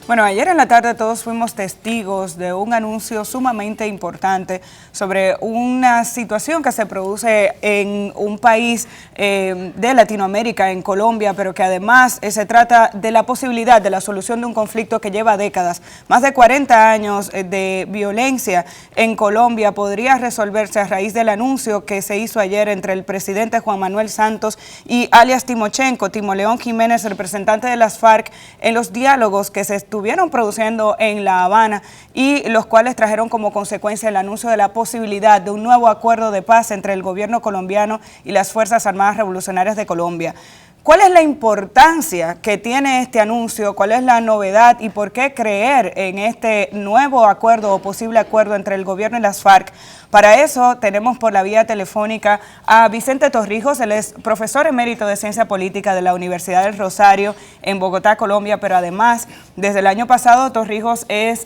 Bueno, ayer en la tarde todos fuimos testigos de un anuncio sumamente importante sobre una situación que se produce en un país de Latinoamérica, en Colombia, pero que además se trata de la posibilidad de la solución de un conflicto que lleva décadas. Más de 40 años de violencia en Colombia podría resolverse a raíz del anuncio que se hizo ayer entre el presidente Juan Manuel Santos y alias Timochenko, Timoleón Jiménez, representante de las FARC, en los diálogos que se estuvieron produciendo en La Habana y los cuales trajeron como consecuencia el anuncio de la posibilidad de un nuevo acuerdo de paz entre el gobierno colombiano y las Fuerzas Armadas Revolucionarias de Colombia. ¿Cuál es la importancia que tiene este anuncio? ¿Cuál es la novedad y por qué creer en este nuevo acuerdo o posible acuerdo entre el gobierno y las FARC? Para eso tenemos por la vía telefónica a Vicente Torrijos. Él es profesor emérito de Ciencia Política de la Universidad del Rosario en Bogotá, Colombia, pero además desde el año pasado Torrijos es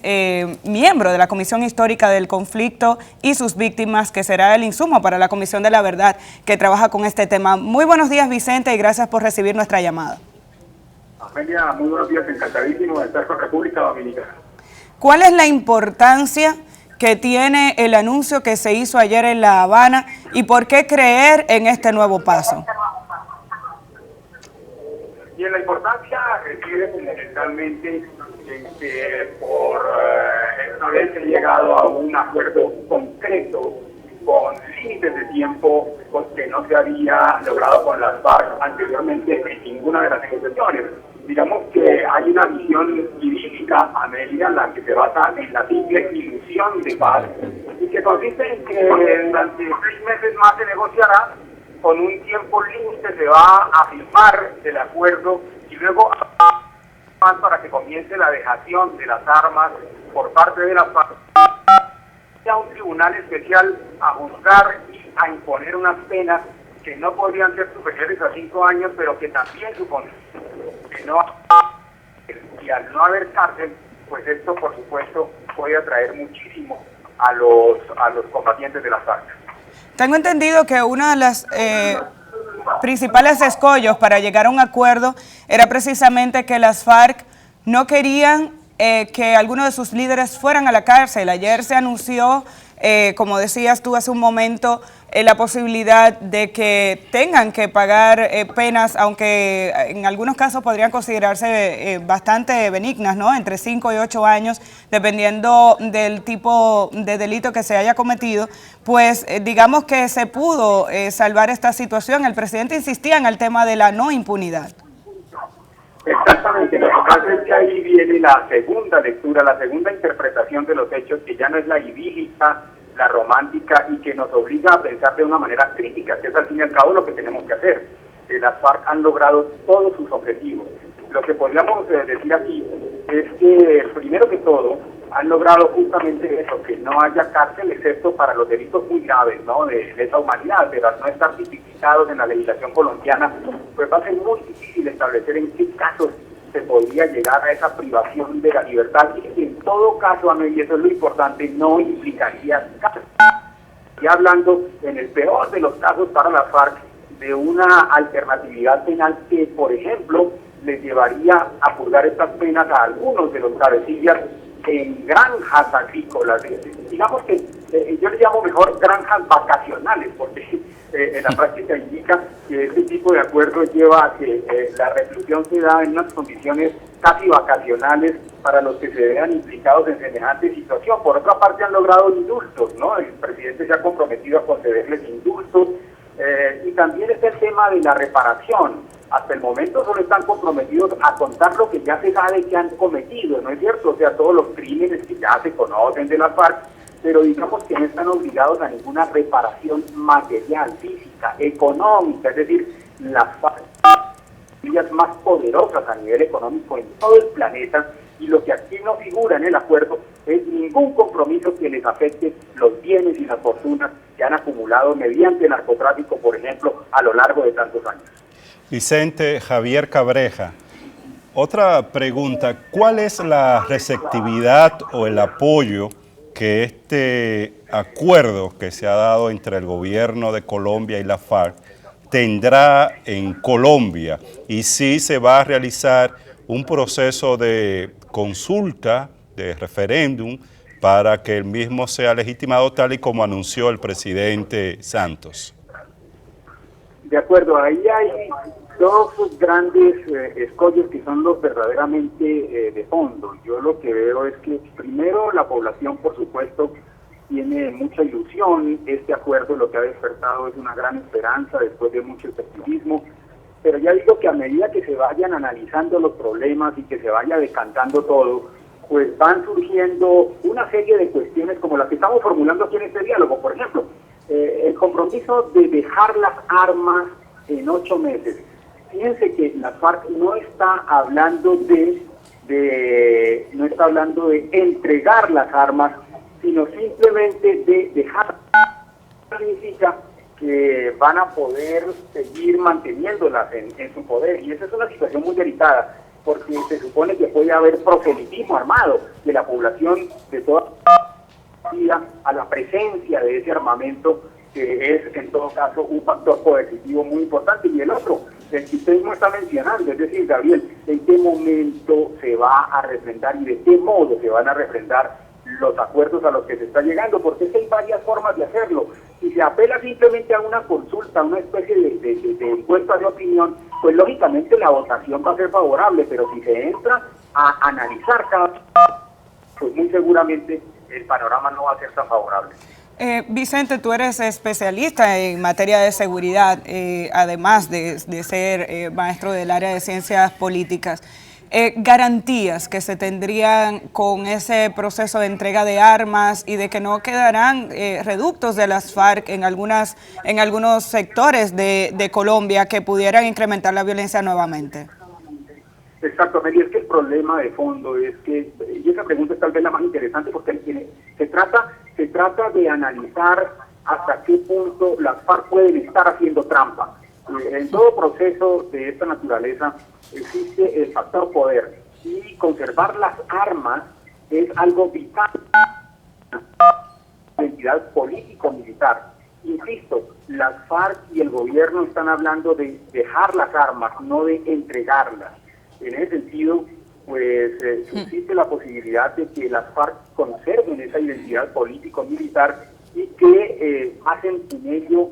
miembro de la Comisión Histórica del Conflicto y sus víctimas, que será el insumo para la Comisión de la Verdad que trabaja con este tema. Muy buenos días, Vicente, y gracias por recibir nuestra llamada. Amelia, muy buenos días, encantadísimo de estar con República Dominicana. ¿Cuál es la importancia que tiene el anuncio que se hizo ayer en La Habana y por qué creer en este nuevo paso? Y en la importancia reside fundamentalmente en que por haberse llegado a un acuerdo concreto con límites de tiempo que no se había logrado con las FARC anteriormente en ninguna de las negociaciones. Digamos que hay una visión idílica, Amelia, la que se basa en la simple ilusión de paz y que consiste en que durante 6 meses más se negociará, con un tiempo límite se va a firmar el acuerdo y luego más para que comience la dejación de las armas por parte de las FARC a un tribunal especial a juzgar y a imponer unas penas que no podrían ser superiores a 5 años, pero que también suponen que no, y al no haber cárcel, pues esto por supuesto puede atraer muchísimo a los combatientes de las FARC. Tengo entendido que una de las principales escollos para llegar a un acuerdo era precisamente que las FARC no querían que algunos de sus líderes fueran a la cárcel. Ayer se anunció, como decías tú hace un momento, la posibilidad de que tengan que pagar penas, aunque en algunos casos podrían considerarse bastante benignas, ¿no? Entre 5 y 8 años, dependiendo del tipo de delito que se haya cometido. Pues digamos que se pudo salvar esta situación. El presidente insistía en el tema de la no impunidad. Exactamente, lo que pasa es que ahí viene la segunda lectura, la segunda interpretación de los hechos, que ya no es la idílica, la romántica, y que nos obliga a pensar de una manera crítica, que es al fin y al cabo lo que tenemos que hacer. Las FARC han logrado todos sus objetivos. Lo que podríamos decir aquí es que, primero que todo, han logrado justamente eso, que no haya cárcel, excepto para los delitos muy graves, ¿no?, de lesa humanidad, pero al no estar tipificados en la legislación colombiana, pues va a ser muy difícil establecer en qué casos se podría llegar a esa privación de la libertad, y en todo caso, y eso es lo importante, no implicaría cárcel. Y hablando, en el peor de los casos para la FARC, de una alternatividad penal que, por ejemplo, les llevaría a purgar estas penas a algunos de los cabecillas en granjas agrícolas, digamos que yo le llamo mejor granjas vacacionales, porque en la práctica indica que este tipo de acuerdos lleva a que la reclusión se da en unas condiciones casi vacacionales para los que se vean implicados en semejante situación. Por otra parte, han logrado indultos, ¿no? El presidente se ha comprometido a concederles indultos, y también está el tema de la reparación. Hasta el momento solo están comprometidos a contar lo que ya se sabe que han cometido, ¿no es cierto? O sea, todos los crímenes que ya se conocen de las FARC, pero digamos que no están obligados a ninguna reparación material, física, económica. Es decir, las FARC son las más poderosas a nivel económico en todo el planeta, y lo que aquí no figura en el acuerdo es ningún compromiso que les afecte los bienes y las fortunas que han acumulado mediante el narcotráfico, por ejemplo, a lo largo de tantos años. Vicente, Javier Cabreja, Otra pregunta, ¿cuál es la receptividad o el apoyo que este acuerdo que se ha dado entre el gobierno de Colombia y la FARC tendrá en Colombia? Y si se va a realizar un proceso de consulta, de referéndum, para que el mismo sea legitimado tal y como anunció el presidente Santos. De acuerdo, ahí hay dos grandes escollos que son los verdaderamente de fondo. Yo lo que veo es que primero la población, por supuesto, tiene mucha ilusión. Este acuerdo lo que ha despertado es una gran esperanza después de mucho escepticismo. Pero ya digo que a medida que se vayan analizando los problemas y que se vaya decantando todo, pues van surgiendo una serie de cuestiones como las que estamos formulando aquí en este diálogo. Por ejemplo, el compromiso de dejar las armas en 8 meses. Fíjense que la FARC no está hablando de entregar las armas, sino simplemente de dejar. Significa que van a poder seguir manteniéndolas en su poder, y esa es una situación muy delicada, porque se supone que puede haber proselitismo armado de la población de toda a la presencia de ese armamento, que es en todo caso un factor coercitivo muy importante. Y el otro, el que usted mismo está mencionando, es decir, Gabriel, en qué momento se va a refrendar y de qué modo se van a refrendar los acuerdos a los que se está llegando, porque es que hay varias formas de hacerlo. Si se apela simplemente a una consulta, a una especie de encuesta de opinión, pues lógicamente la votación va a ser favorable, pero si se entra a analizar cada, pues muy seguramente el panorama no va a ser tan favorable. Vicente, tú eres especialista en materia de seguridad, además de ser maestro del área de ciencias políticas. Garantías que se tendrían con ese proceso de entrega de armas y de que no quedarán reductos de las FARC en algunos sectores de Colombia que pudieran incrementar la violencia nuevamente. Exactamente, y es que el problema de fondo es que, y esa pregunta es tal vez la más interesante, porque se trata de analizar hasta qué punto las FARC pueden estar haciendo trampa. En todo proceso de esta naturaleza existe el factor poder, y conservar las armas es algo vital de identidad político-militar. Insisto, las FARC y el gobierno están hablando de dejar las armas, no de entregarlas. En ese sentido, pues existe la posibilidad de que las FARC conserven esa identidad político-militar y que hacen en ello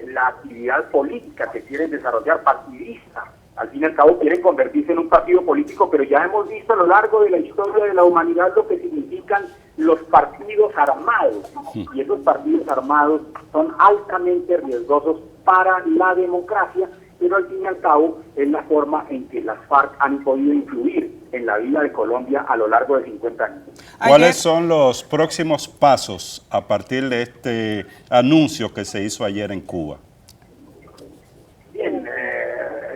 la actividad política que quieren desarrollar, partidista. Al fin y al cabo quieren convertirse en un partido político, pero ya hemos visto a lo largo de la historia de la humanidad lo que significan los partidos armados. Y esos partidos armados son altamente riesgosos para la democracia, pero al fin y al cabo es la forma en que las FARC han podido influir en la vida de Colombia a lo largo de 50 años. ¿Cuáles son los próximos pasos a partir de este anuncio que se hizo ayer en Cuba? Bien,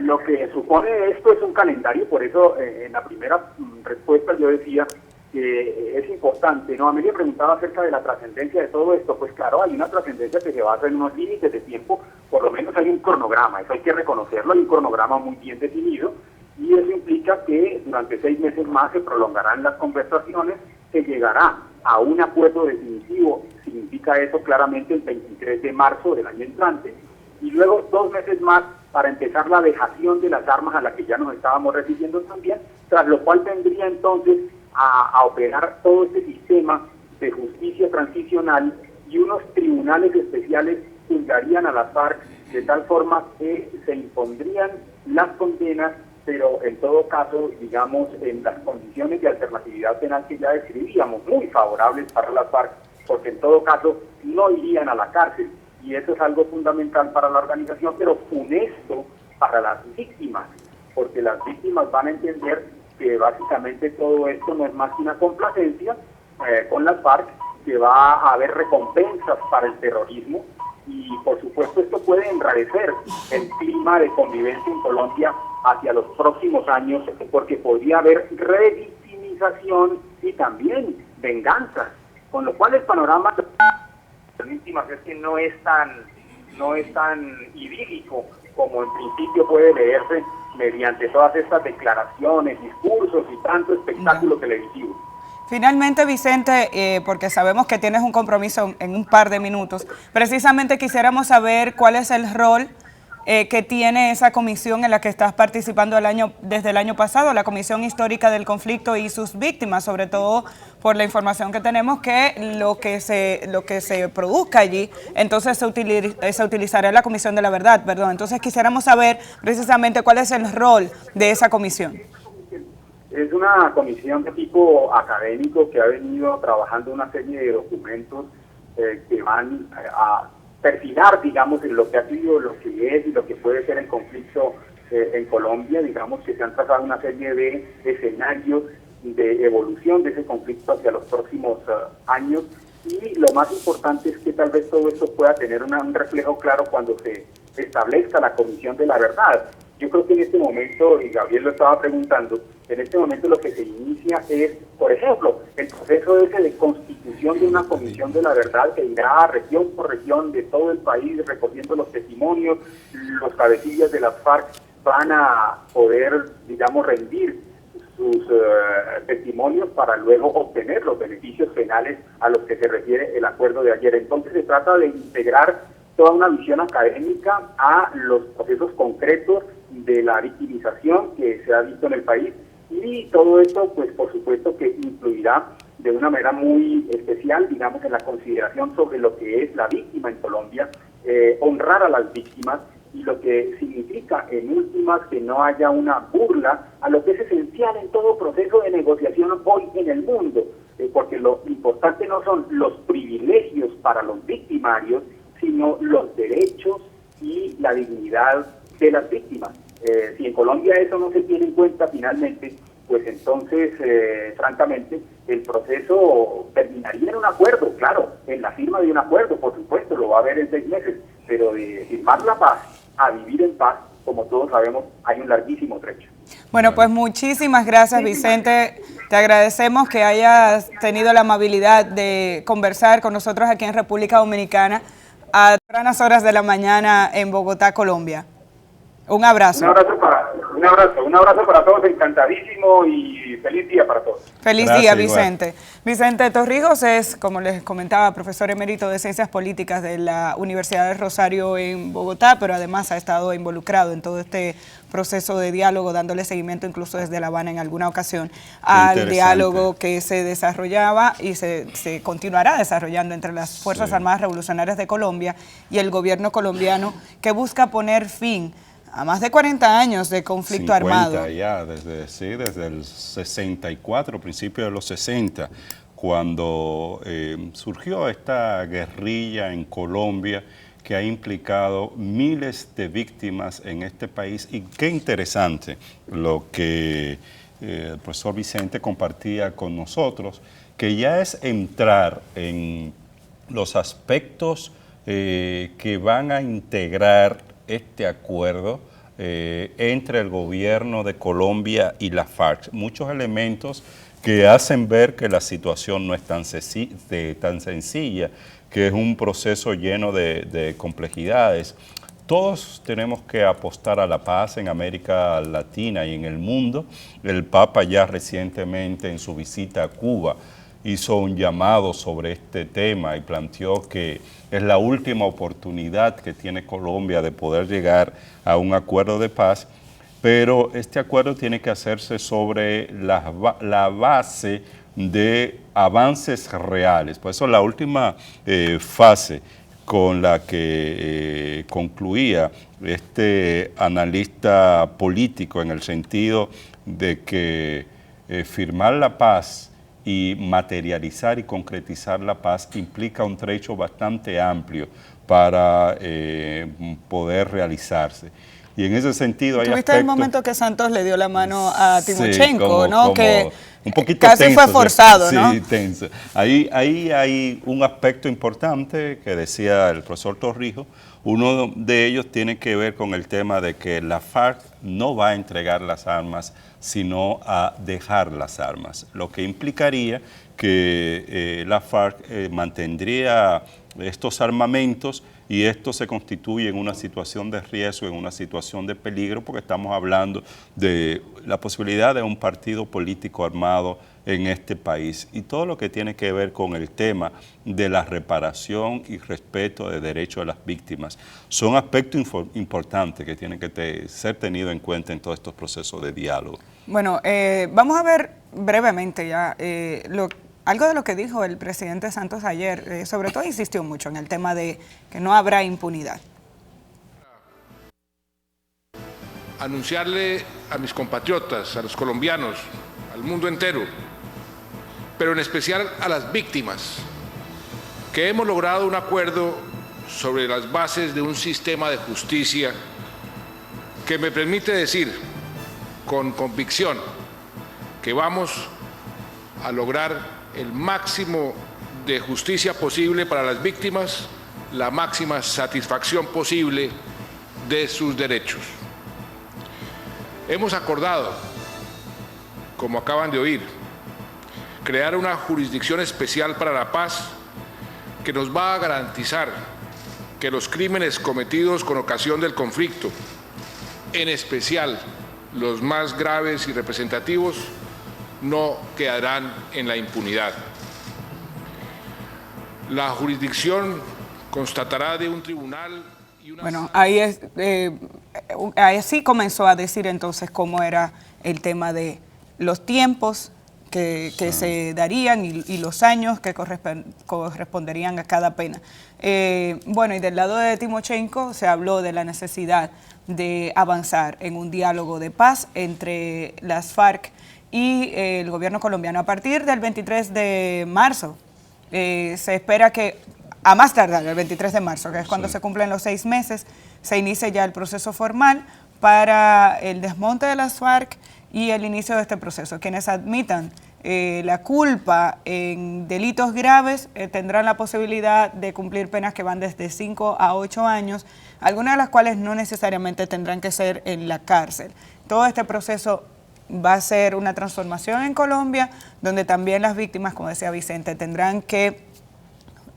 lo que supone esto es un calendario, por eso en la primera respuesta yo decía que es importante, ¿no? A mí me preguntaba acerca de la trascendencia de todo esto. Pues claro, hay una trascendencia que se basa en unos límites de tiempo, por lo menos hay un cronograma, eso hay que reconocerlo, hay un cronograma muy bien definido, y eso implica que durante 6 meses más se prolongarán las conversaciones, se llegará a un acuerdo definitivo, significa eso claramente el 23 de marzo del año entrante, y luego 2 meses más para empezar la dejación de las armas a la que ya nos estábamos refiriendo también, tras lo cual tendría entonces a operar todo este sistema de justicia transicional, y unos tribunales especiales juzgarían a las FARC de tal forma que se impondrían las condenas, pero en todo caso, digamos, en las condiciones de alternatividad penal que ya describíamos, muy favorables para las FARC, porque en todo caso no irían a la cárcel, y eso es algo fundamental para la organización, pero funesto para las víctimas, porque las víctimas van a entender que básicamente todo esto no es más que una complacencia con las FARC, que va a haber recompensas para el terrorismo, y por supuesto esto puede enrarecer el clima de convivencia en Colombia hacia los próximos años, porque podría haber revictimización y también venganza, con lo cual el panorama de las víctimas es que no es tan idílico como en principio puede leerse mediante todas estas declaraciones, discursos y tanto espectáculo televisivo. Finalmente, Vicente, porque sabemos que tienes un compromiso en un par de minutos, precisamente quisiéramos saber cuál es el rol que tiene esa comisión en la que estás participando desde el año pasado, la Comisión Histórica del Conflicto y sus víctimas, sobre todo por la información que tenemos que lo que se produzca allí, entonces se utilizará la Comisión de la Verdad, perdón. Entonces quisiéramos saber precisamente cuál es el rol de esa comisión. Es una comisión de tipo académico que ha venido trabajando una serie de documentos que van a perfilar, digamos, en lo que ha sido, lo que es y lo que puede ser el conflicto en Colombia. Digamos que se han trazado una serie de escenarios de evolución de ese conflicto hacia los próximos años, y lo más importante es que tal vez todo esto pueda tener un reflejo claro cuando se establezca la Comisión de la Verdad. Yo creo que en este momento, y Gabriel lo estaba preguntando, en este momento lo que se inicia es, por ejemplo, el proceso ese de constitución de una Comisión de la Verdad que irá región por región de todo el país recogiendo los testimonios. Los cabecillas de las FARC van a poder, digamos, rendir sus testimonios para luego obtener los beneficios penales a los que se refiere el acuerdo de ayer. Entonces se trata de integrar toda una visión académica a los procesos concretos de la victimización que se ha visto en el país, y todo esto, pues por supuesto que influirá de una manera muy especial, digamos, en la consideración sobre lo que es la víctima en Colombia, honrar a las víctimas, y lo que significa en últimas que no haya una burla a lo que es esencial en todo proceso de negociación hoy en el mundo, porque lo importante no son los privilegios para los victimarios, sino los derechos y la dignidad de las víctimas. Si en Colombia eso no se tiene en cuenta finalmente, pues entonces, francamente, el proceso terminaría en un acuerdo, claro, en la firma de un acuerdo, por supuesto, lo va a haber en 6 meses, pero de firmar la paz a vivir en paz, como todos sabemos, hay un larguísimo trecho. Bueno, pues muchísimas gracias, Vicente. Te agradecemos que hayas tenido la amabilidad de conversar con nosotros aquí en República Dominicana a tempranas horas de la mañana en Bogotá, Colombia. Un abrazo. Un abrazo para todos, encantadísimo, y feliz día para todos. Feliz día, Vicente. Igual. Vicente Torrijos es, como les comentaba, profesor emérito de Ciencias Políticas de la Universidad de Rosario en Bogotá, pero además ha estado involucrado en todo este proceso de diálogo, dándole seguimiento incluso desde La Habana en alguna ocasión al diálogo que se desarrollaba y se continuará desarrollando entre las Fuerzas Armadas Revolucionarias de Colombia y el gobierno colombiano, que busca poner fin a más de 40 años de conflicto armado. Ya, desde el 64, principios de los 60, cuando surgió esta guerrilla en Colombia que ha implicado miles de víctimas en este país. Y qué interesante lo que el profesor Vicente compartía con nosotros, que ya es entrar en los aspectos que van a integrar este acuerdo entre el gobierno de Colombia y la FARC. Muchos elementos que hacen ver que la situación no es tan sencilla, que es un proceso lleno de complejidades. Todos tenemos que apostar a la paz en América Latina y en el mundo. El Papa ya recientemente en su visita a Cuba hizo un llamado sobre este tema y planteó que es la última oportunidad que tiene Colombia de poder llegar a un acuerdo de paz, pero este acuerdo tiene que hacerse sobre la base de avances reales. Por eso la última fase con la que concluía este analista político, en el sentido de que firmar la paz y materializar y concretizar la paz implica un trecho bastante amplio para poder realizarse. Y en ese sentido hay ¿Tuviste aspectos... el momento que Santos le dio la mano a Timochenko, sí, ¿no? Que un poquito casi tenso, fue forzado, ¿no? Sí, tenso. Ahí hay un aspecto importante que decía el profesor Torrijos. Uno de ellos tiene que ver con el tema de que la FARC no va a entregar las armas, sino a dejar las armas, lo que implicaría que la FARC mantendría estos armamentos y esto se constituye en una situación de riesgo, en una situación de peligro, porque estamos hablando de la posibilidad de un partido político armado en este país y todo lo que tiene que ver con el tema de la reparación y respeto de derechos de las víctimas son aspectos importantes que tienen que ser tenidos en cuenta en todos estos procesos de diálogo. Bueno, vamos a ver brevemente ya algo de lo que dijo el presidente Santos ayer. Sobre todo insistió mucho en el tema de que no habrá impunidad. Anunciarle a mis compatriotas, a los colombianos, al mundo entero, pero en especial a las víctimas, que hemos logrado un acuerdo sobre las bases de un sistema de justicia que me permite decir con convicción que vamos a lograr el máximo de justicia posible para las víctimas, la máxima satisfacción posible de sus derechos. Hemos acordado, como acaban de oír, crear una jurisdicción especial para la paz que nos va a garantizar que los crímenes cometidos con ocasión del conflicto, en especial los más graves y representativos, no quedarán en la impunidad. La jurisdicción constatará de un tribunal y una... Bueno, ahí sí comenzó a decir entonces cómo era el tema de los tiempos que se darían y los años que corresponderían a cada pena. Bueno, y del lado de Timochenko se habló de la necesidad de avanzar en un diálogo de paz entre las FARC y el gobierno colombiano. A partir del 23 de marzo, se espera que, a más tardar el 23 de marzo, que es cuando se cumplen los 6 meses, se inicie ya el proceso formal para el desmonte de las FARC y el inicio de este proceso. Quienes admitan la culpa en delitos graves tendrán la posibilidad de cumplir penas que van desde 5 a 8 años, algunas de las cuales no necesariamente tendrán que ser en la cárcel. Todo este proceso va a ser una transformación en Colombia, donde también las víctimas, como decía Vicente, tendrán que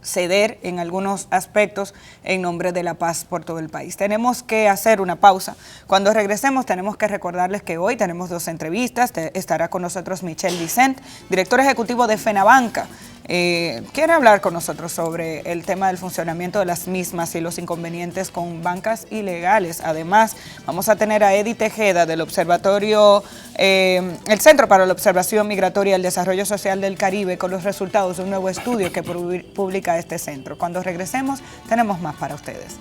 ceder en algunos aspectos en nombre de la paz por todo el país. Tenemos que hacer una pausa. Cuando regresemos tenemos que recordarles que hoy tenemos 2 entrevistas. Estará con nosotros Michel Vicent, director ejecutivo de FENABANCA. Quiere hablar con nosotros sobre el tema del funcionamiento de las mismas y los inconvenientes con bancas ilegales. Además, vamos a tener a Eddie Tejeda del Observatorio, el Centro para la Observación Migratoria y el Desarrollo Social del Caribe, con los resultados de un nuevo estudio que publica este centro. Cuando regresemos, tenemos más para ustedes.